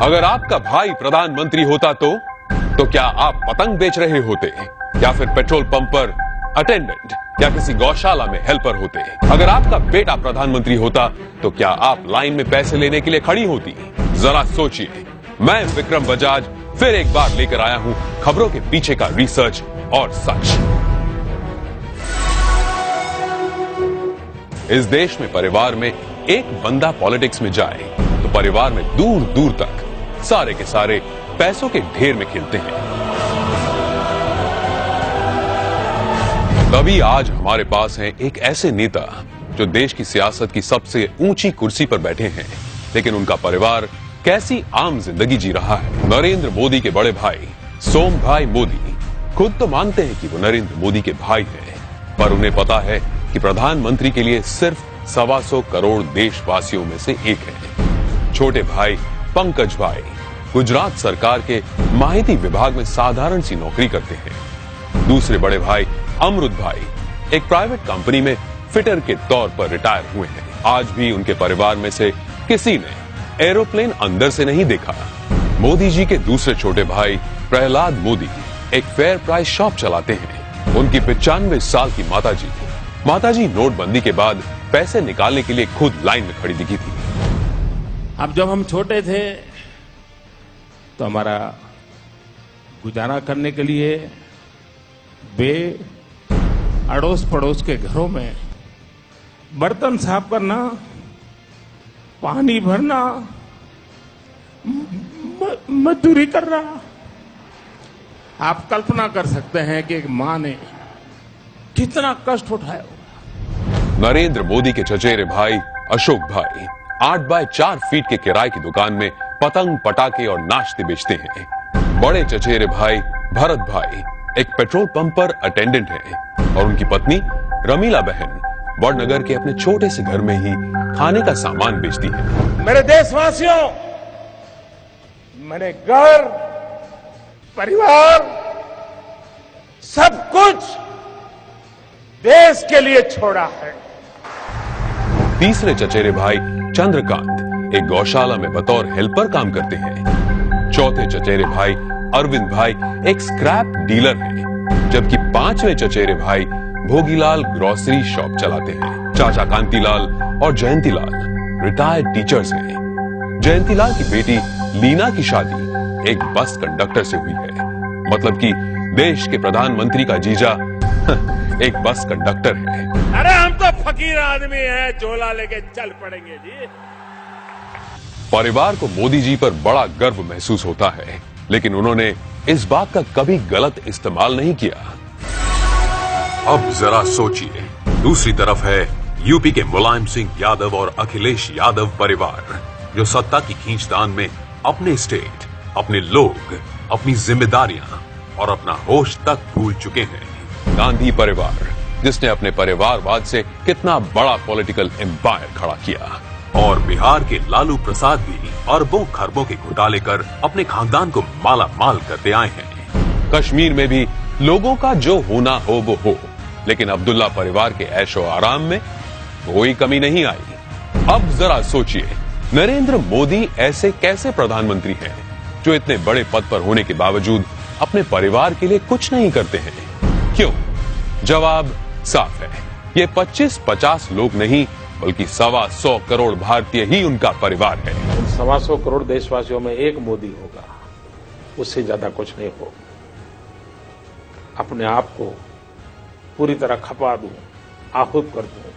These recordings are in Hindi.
अगर आपका भाई प्रधानमंत्री होता तो क्या आप पतंग बेच रहे होते या फिर पेट्रोल पंप पर अटेंडेंट या किसी गौशाला में हेल्पर होते? अगर आपका बेटा प्रधानमंत्री होता तो क्या आप लाइन में पैसे लेने के लिए खड़ी होती? जरा सोचिए। मैं विक्रम बजाज फिर एक बार लेकर आया हूं खबरों के पीछे का रिसर्च और सच। इस देश में परिवार में एक बंदा पॉलिटिक्स में जाए तो परिवार में दूर दूर तक सारे के सारे पैसों के ढेर में खिलते हैं। तभी आज हमारे पास हैं एक ऐसे नेता जो देश की सियासत की सबसे ऊंची कुर्सी पर बैठे हैं, लेकिन उनका परिवार कैसी आम जिंदगी जी रहा है। नरेंद्र मोदी के बड़े भाई सोमभाई मोदी खुद तो मानते हैं कि वो नरेंद्र मोदी के भाई हैं, पर उन्हें पता है कि प्रधानमंत्री के लिए सिर्फ 125 करोड़ देशवासियों में से एक है। छोटे भाई पंकज भाई गुजरात सरकार के माहिती विभाग में साधारण सी नौकरी करते हैं। दूसरे बड़े भाई अमृत भाई एक प्राइवेट कंपनी में फिटर के तौर पर रिटायर हुए हैं। आज भी उनके परिवार में से किसी ने एरोप्लेन अंदर से नहीं देखा। मोदी जी के दूसरे छोटे भाई प्रहलाद मोदी एक फेयर प्राइस शॉप चलाते हैं। उनकी 95 साल की माताजी नोटबंदी के बाद पैसे निकालने के लिए खुद लाइन में खड़ी दिखी थी। अब जब हम छोटे थे तो हमारा गुजारा करने के लिए वे अड़ोस पड़ोस के घरों में बर्तन साफ करना, पानी भरना, मजदूरी करना। आप कल्पना कर सकते हैं कि एक मां ने कितना कष्ट उठाया होगा। नरेंद्र मोदी के चचेरे भाई अशोक भाई 8 बाय 4 फीट के किराए की दुकान में पतंग पटाखे और नाश्ते बेचते हैं। बड़े चचेरे भाई भरत भाई एक पेट्रोल पंप पर अटेंडेंट हैं और उनकी पत्नी रमीला बहन बड़नगर के अपने छोटे से घर में ही खाने का सामान बेचती है। मेरे देशवासियों, मैंने घर, परिवार, सब कुछ देश के लिए छोड़ा है। तीसरे चचेरे भाई चंद्रकांत एक गौशाला में बतौर हेल्पर काम करते हैं। चौथे चचेरे भाई अरविंद भाई एक स्क्रैप डीलर हैं, जबकि 5वें चचेरे भाई भोगीलाल ग्रोसरी शॉप चलाते हैं। चाचा कांतीलाल और जयंतीलाल रिटायर्ड टीचर्स हैं। जयंतीलाल की बेटी लीना की शादी एक बस कंडक्टर से हुई है। मतलब कि देश के प्रधानमंत्री का जीजा एक बस कंडक्टर है। अरे हम तो फकीर आदमी हैं, झोला लेके चल पड़ेंगे जी। परिवार को मोदी जी पर बड़ा गर्व महसूस होता है, लेकिन उन्होंने इस बात का कभी गलत इस्तेमाल नहीं किया। अब जरा सोचिए, दूसरी तरफ है यूपी के मुलायम सिंह यादव और अखिलेश यादव परिवार, जो सत्ता की खींचतान में अपने स्टेट, अपने लोग, अपनी जिम्मेदारियां और अपना होश तक भूल चुके हैं। गांधी परिवार, जिसने अपने परिवारवाद से कितना बड़ा पॉलिटिकल एम्पायर खड़ा किया, और बिहार के लालू प्रसाद भी अरबों खरबों के घोटाले कर अपने खानदान को माला माल करते आए हैं। कश्मीर में भी लोगों का जो होना हो वो हो, लेकिन अब्दुल्ला परिवार के ऐशो आराम में कोई कमी नहीं आई। अब जरा सोचिए, नरेंद्र मोदी ऐसे कैसे प्रधानमंत्री हैं जो इतने बड़े पद पर होने के बावजूद अपने परिवार के लिए कुछ नहीं करते हैं? क्यों? जवाब साफ है, ये 25-50 लोग नहीं बल्कि 125 करोड़ भारतीय ही उनका परिवार है। 125 करोड़ देशवासियों में एक मोदी होगा, उससे ज्यादा कुछ नहीं होगा। अपने आप को पूरी तरह खपा दूं, आहूत कर दूं,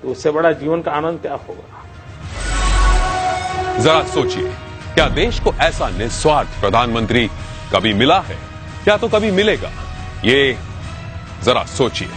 तो उससे बड़ा जीवन का आनंद क्या होगा? जरा सोचिए, क्या देश को ऐसा निस्वार्थ प्रधानमंत्री कभी मिला है? क्या तो कभी मिलेगा? ये जरा सोचिए।